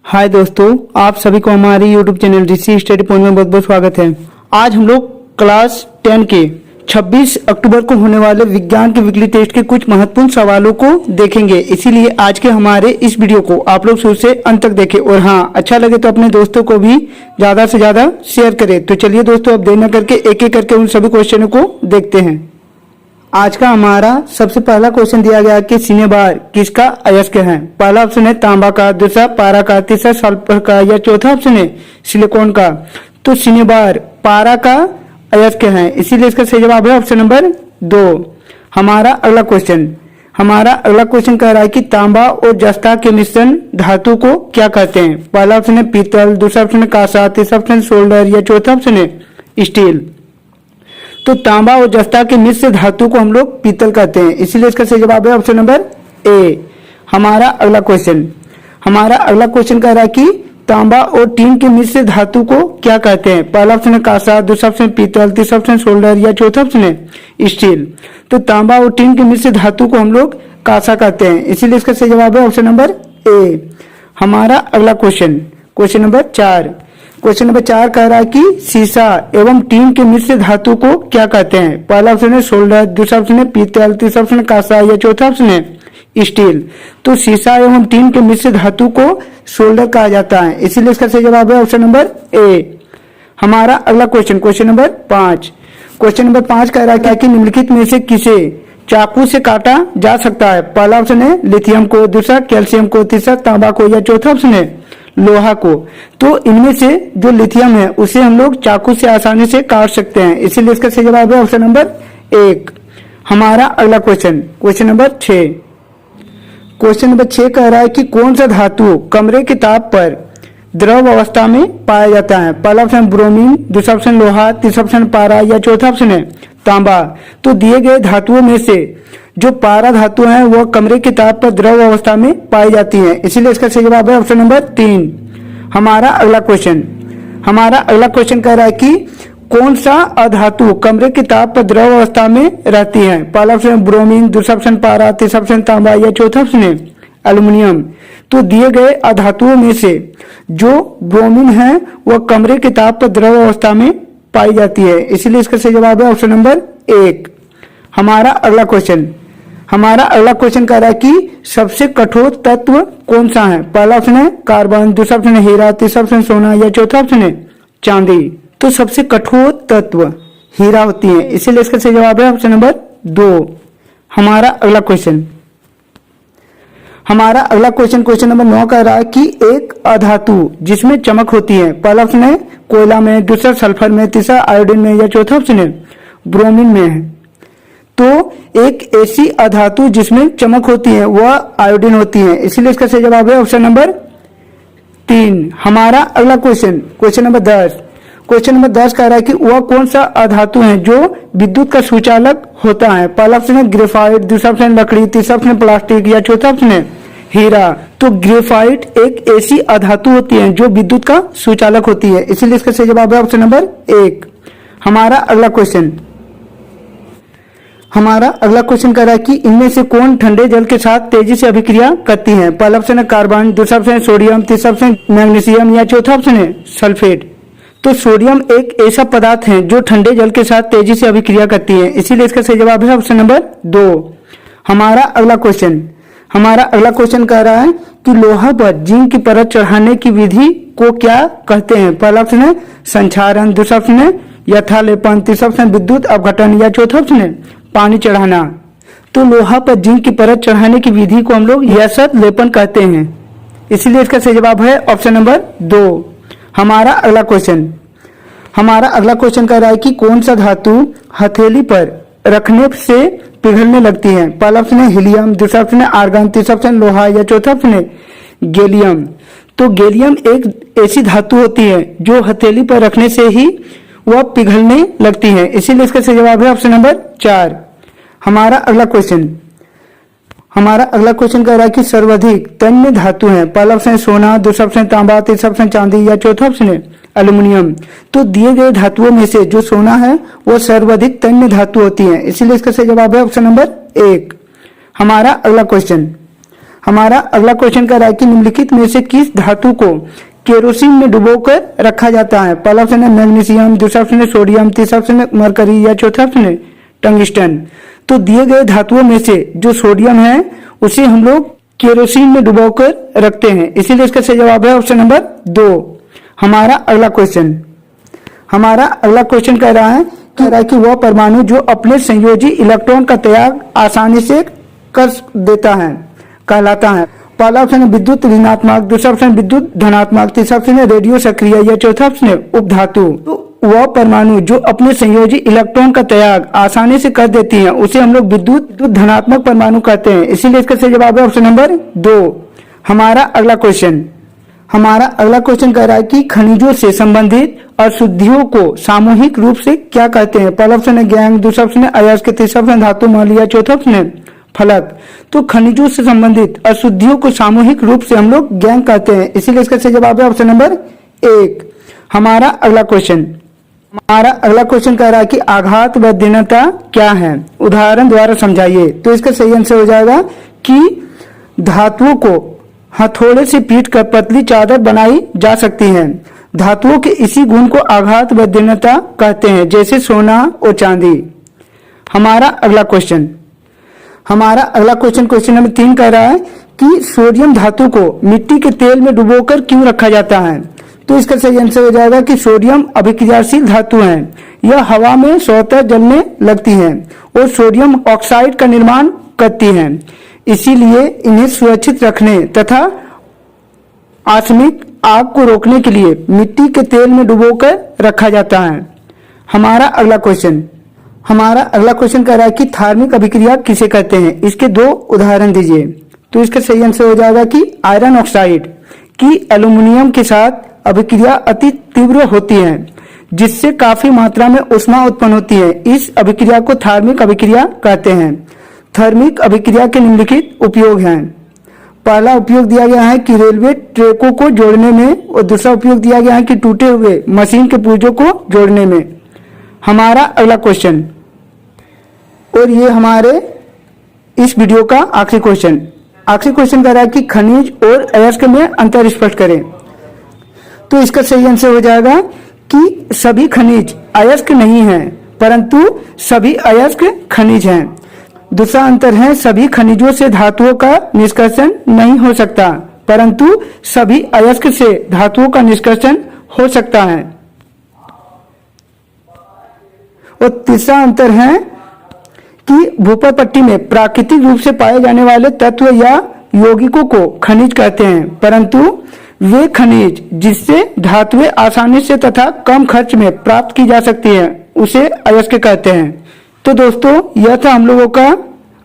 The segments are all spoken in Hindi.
हाय दोस्तों, आप सभी को हमारे YouTube चैनल ऋषि स्टडी पॉइंट में बहुत बहुत स्वागत है। आज हम लोग क्लास 10 के 26 अक्टूबर को होने वाले विज्ञान के वीकली टेस्ट के कुछ महत्वपूर्ण सवालों को देखेंगे। इसीलिए आज के हमारे इस वीडियो को आप लोग शुरू से अंत तक देखें और हाँ, अच्छा लगे तो अपने दोस्तों को भी ज्यादा से ज्यादा शेयर करें। तो चलिए दोस्तों, अब देर न करके एक एक करके उन सभी क्वेश्चनों को देखते हैं। आज का हमारा सबसे पहला क्वेश्चन दिया गया कि सिनेबार किसका अयस्क है। पहला ऑप्शन है तांबा का, दूसरा पारा का, तीसरा सल्फर का या चौथा ऑप्शन है सिलिकॉन का। तो सिनेबार पारा का अयस्क है, इसीलिए इसका सही जवाब है ऑप्शन नंबर 2। हमारा अगला क्वेश्चन कह रहा है कि तांबा और जस्ता के मिश्रण धातु को क्या कहते हैं। पहला ऑप्शन है पीतल, दूसरा ऑप्शन है कांसा, तीसरा ऑप्शन सोल्डर या चौथा ऑप्शन है स्टील। तो तांबा और जस्ता के मिश्र धातु को हम लोग पीतल कहते हैं, इसीलिए इसका सही जवाब है ऑप्शन नंबर ए। हमारा अगला क्वेश्चन कह रहा है कि तांबा और टीन के मिश्र धातु को क्या कहते हैं। पहला ऑप्शन है कांसा, दूसरा ऑप्शन पीतल, तीसरा ऑप्शन सोल्डर या चौथा ऑप्शन है स्टील। तो तांबा और टीन के मिश्र धातु को हम लोग कांसा कहते हैं, इसीलिए इसका सही जवाब है ऑप्शन नंबर ए। हमारा अगला क्वेश्चन नंबर 4 कह रहा है कि सीसा एवं टीन के मिश्र धातु को क्या कहते हैं। पहला ऑप्शन है सोल्डर, दूसरा ऑप्शन है पीतल, तीसरा ऑप्शन है कांसा या चौथा ऑप्शन है स्टील। तो सीसा एवं टीन के मिश्र धातु को सोल्डर कहा जाता है, इसीलिए इसका सही जवाब है ऑप्शन नंबर ए। हमारा अगला क्वेश्चन नंबर 5 कह रहा है कि निम्नलिखित में से किसे चाकू से काटा जा सकता है। पहला ऑप्शन है लिथियम को, दूसरा कैल्शियम को, तीसरा तांबा को या चौथा ऑप्शन है लोहा को। तो इनमें से जो लिथियम है उसे हम लोग चाकू से आसानी से काट सकते हैं, इसीलिए इसका सही जवाब है ऑप्शन नंबर 1। हमारा अगला क्वेश्चन नंबर 6 कह रहा है कि कौन सा धातु कमरे के ताप पर द्रव अवस्था में पाया जाता है। पहला ऑप्शन ब्रोमीन, दूसरा ऑप्शन लोहा, तीसरा ऑप्शन पारा या चौथा ऑप्शन है तांबा। तो दिए गए धातुओं में से जो पारा धातु है वह कमरे के ताप पर द्रव अवस्था में पाई जाती है, इसीलिए इसका सही जवाब है ऑप्शन नंबर 3। हमारा अगला क्वेश्चन कह रहा है कि कौन सा अधातु कमरे के ताप पर द्रव अवस्था में रहती है। पहला ऑप्शन ब्रोमीन, दूसरा ऑप्शन पारा, तीसरा ऑप्शन तांबा या चौथा ऑप्शन है एल्युमिनियम। तो दिए गए अधातुओं में से जो ब्रोमीन है वह कमरे के ताप पर द्रव अवस्था में पाई जाती है, इसीलिए इसका सही जवाब है ऑप्शन नंबर 1। हमारा अगला क्वेश्चन कह रहा है कि सबसे कठोर तत्व कौन सा है। पहला ऑप्शन है कार्बन, दूसरा ऑप्शन है हीरा, तीसरा ऑप्शन सोना या चौथा ऑप्शन है चांदी। तो सबसे कठोर तत्व हीरा होती है, इसीलिए इसका सही जवाब है ऑप्शन नंबर 2। हमारा अगला क्वेश्चन नंबर 9 कह रहा है कि एक अधातु जिसमें चमक होती है। पहला ऑप्शन है कोयला में, दूसरा सल्फर में, तीसरा आयोडीन में या चौथा ऑप्शन है ब्रोमीन में है। तो एक ऐसी अधातु जिसमें चमक होती है वह आयोडीन होती है, इसीलिए इसका सही जवाब है ऑप्शन नंबर 3। हमारा अगला क्वेश्चन नंबर 10 कह रहा है कि वह कौन सा अधातु है जो विद्युत का सुचालक होता है। पहला ऑप्शन है ग्रेफाइट, दूसरा ऑप्शन लकड़ी, तीसरा ऑप्शन प्लास्टिक या चौथा ऑप्शन है हीरा। तो ग्रेफाइट एक ऐसी अधातु होती है जो विद्युत का सुचालक होती है, इसीलिए इसका सही जवाब है ऑप्शन नंबर 1। हमारा अगला क्वेश्चन कह रहा है कि इनमें से कौन ठंडे जल के साथ तेजी से अभिक्रिया करती है। पहला ऑप्शन है कार्बन, दूसरा ऑप्शन है सोडियम, तीसरा ऑप्शन मैग्नीशियम या चौथा ऑप्शन है सल्फेट। तो सोडियम एक ऐसा पदार्थ है जो ठंडे जल के साथ तेजी से अभिक्रिया करती है, इसीलिए इसका सही जवाब है ऑप्शन नंबर 2। हमारा अगला क्वेश्चन कह रहा है कि लोहा पर जिंक की परत चढ़ाने की विधि को क्या कहते हैं। पहला ऑप्शन है संक्षारण, दूसरा ऑप्शन है यथालेपन, तीसरा ऑप्शन विद्युत अपघटन या चौथा ऑप्शन है पानी चढ़ाना। तो लोहा पर जिंक की परत चढ़ाने की विधि को हम लोग यशत लेपन कहते हैं, इसीलिए इसका सही जवाब है ऑप्शन नंबर 2। हमारा अगला क्वेश्चन कह रहा है कि कौन सा धातु हथेली पर रखने से पिघलने लगती है। पहला ऑप्शन है हीलियम, दूसरा ऑप्शन है आर्गन, तीसरा ऑप्शन लोहा या चौथा ऑप्शन है गैलियम। तो गैलियम एक ऐसी धातु होती है जो हथेली पर रखने से ही वह पिघलने लगती है, इसीलिए इसका सही जवाब है ऑप्शन नंबर 4। हमारा अगला क्वेश्चन कह रहा है कि सर्वाधिक तन्य धातु है। पहला ऑप्शन है सोना, दूसरा ऑप्शन तांबा, तीसरा ऑप्शन चांदी या चौथा ऑप्शन है एल्युमिनियम। तो दिए गए धातुओं में से जो सोना है वह सर्वाधिक तन्य धातु होती है, इसीलिए इसका सही जवाब है ऑप्शन नंबर 1। हमारा अगला हमारा अगला क्वेश्चन कह रहा है कि निम्नलिखित में से किस धातु को केरोसिन में डुबोकर रखा जाता है। पहला ऑप्शन है मैग्नीशियम, दूसरा ऑप्शन है सोडियम, तीसरा ऑप्शन है मरकरी या चौथा ऑप्शन है टंगस्टन। तो दिए गए धातुओं में से जो सोडियम है उसे हम लोग केरोसिन में डुबोकर रखते हैं, इसीलिए इसका सही जवाब है ऑप्शन नंबर 2। हमारा अगला क्वेश्चन कह रहा है कि वह परमाणु जो अपने संयोजी इलेक्ट्रॉन का त्याग आसानी से कर देता है कहलाता है। पहला ऑप्शन है विद्युत ऋणात्मक, दूसरा ऑप्शन विद्युत धनात्मक, तीसरा ऑप्शन है रेडियो सक्रिय या चौथा ऑप्शन है उपधातु। तो वह परमाणु जो अपने संयोजी इलेक्ट्रॉन का त्याग आसानी से कर देती है उसे हम लोग विद्युत धनात्मक परमाणु कहते हैं, इसीलिए इसका सही जवाब है ऑप्शन नंबर 2। हमारा अगला क्वेश्चन कह रहा है कि खनिजों से संबंधित अशुद्धियों को सामूहिक रूप से क्या कहते हैं। पहला ऑप्शन है गैंग, दूसरा ऑप्शन है अयस्क, तीसरा ऑप्शन धातु मल या चौथा ऑप्शन है फलक। तो खनिजों से संबंधित अशुद्धियों को सामूहिक रूप से हम लोग गैंग कहते हैं, इसीलिए इसका सही जवाब है ऑप्शन नंबर 1। हमारा अगला क्वेश्चन कह रहा है कि आघात बलहीनता क्या है, उदाहरण द्वारा समझाइए। तो इसका सही आंसर हो जाएगा कि धातुओं को हथौड़े से पीट कर पतली चादर बनाई जा सकती है। धातुओं के इसी गुण को आघात बलहीनता कहते हैं, जैसे सोना और चांदी। हमारा अगला क्वेश्चन नंबर 3 कह रहा है कि सोडियम धातु को मिट्टी के तेल में डुबोकर क्यों रखा जाता है। तो इसका सही आंसर हो जाएगा कि सोडियम अभिक्रियाशील धातु है, यह हवा में स्वतः जलने लगती है और सोडियम ऑक्साइड का निर्माण करती है, इसीलिए इन्हें सुरक्षित रखने तथा आकस्मिक आग को रोकने के लिए मिट्टी के तेल में डुबोकर रखा जाता है। हमारा अगला क्वेश्चन कह रहा है कि धार्मिक अभिक्रिया किसे कहते हैं, इसके 2 उदाहरण दीजिए। तो इसका सही आंसर हो जाएगा कि आयरन ऑक्साइड की एल्यूमिनियम के साथ अभिक्रिया अति तीव्र होती है, जिससे काफी मात्रा में ऊष्मा उत्पन्न होती है। इस अभिक्रिया को धार्मिक अभिक्रिया कहते हैं। थर्मिक अभिक्रिया के निम्नलिखित उपयोग हैं। पहला उपयोग दिया गया है कि रेलवे ट्रैकों को जोड़ने में, और दूसरा उपयोग दिया गया है कि टूटे हुए मशीन के पुर्जों को जोड़ने में। हमारा अगला क्वेश्चन, और ये हमारे इस वीडियो का आखिरी क्वेश्चन कह रहा है कि खनिज और अयस्क में अंतर स्पष्ट करें। तो इसका सही आंसर हो जाएगा कि सभी खनिज अयस्क नहीं हैं, परंतु सभी अयस्क खनिज हैं। दूसरा अंतर है सभी खनिजों से धातुओं का निष्कर्षण नहीं हो सकता, परंतु सभी अयस्क से धातुओं का निष्कर्षण हो सकता है। और तीसरा अंतर है कि भूपर पट्टी में प्राकृतिक रूप से पाए जाने वाले तत्व या यौगिकों को खनिज कहते हैं, परंतु वे खनिज जिससे धातुएं आसानी से तथा कम खर्च में प्राप्त की जा सकती है उसे अयस्क कहते हैं। तो दोस्तों यह था हम लोगों का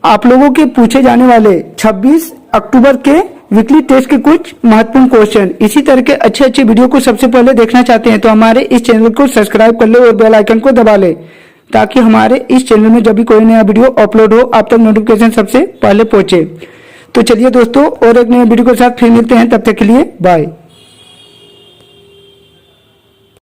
आप लोगों के पूछे जाने वाले 26 अक्टूबर के वीकली टेस्ट के कुछ महत्वपूर्ण क्वेश्चन। इसी तरह के अच्छे वीडियो को सबसे पहले देखना चाहते हैं तो हमारे इस चैनल को सब्सक्राइब कर ले और बेल आइकन को दबा ले, ताकि हमारे इस चैनल में जब भी कोई नया वीडियो अपलोड हो आप तक नोटिफिकेशन सबसे पहले पहुंचे। तो चलिए दोस्तों और एक नए वीडियो के साथ फिर मिलते हैं, तब तक के लिए बाय।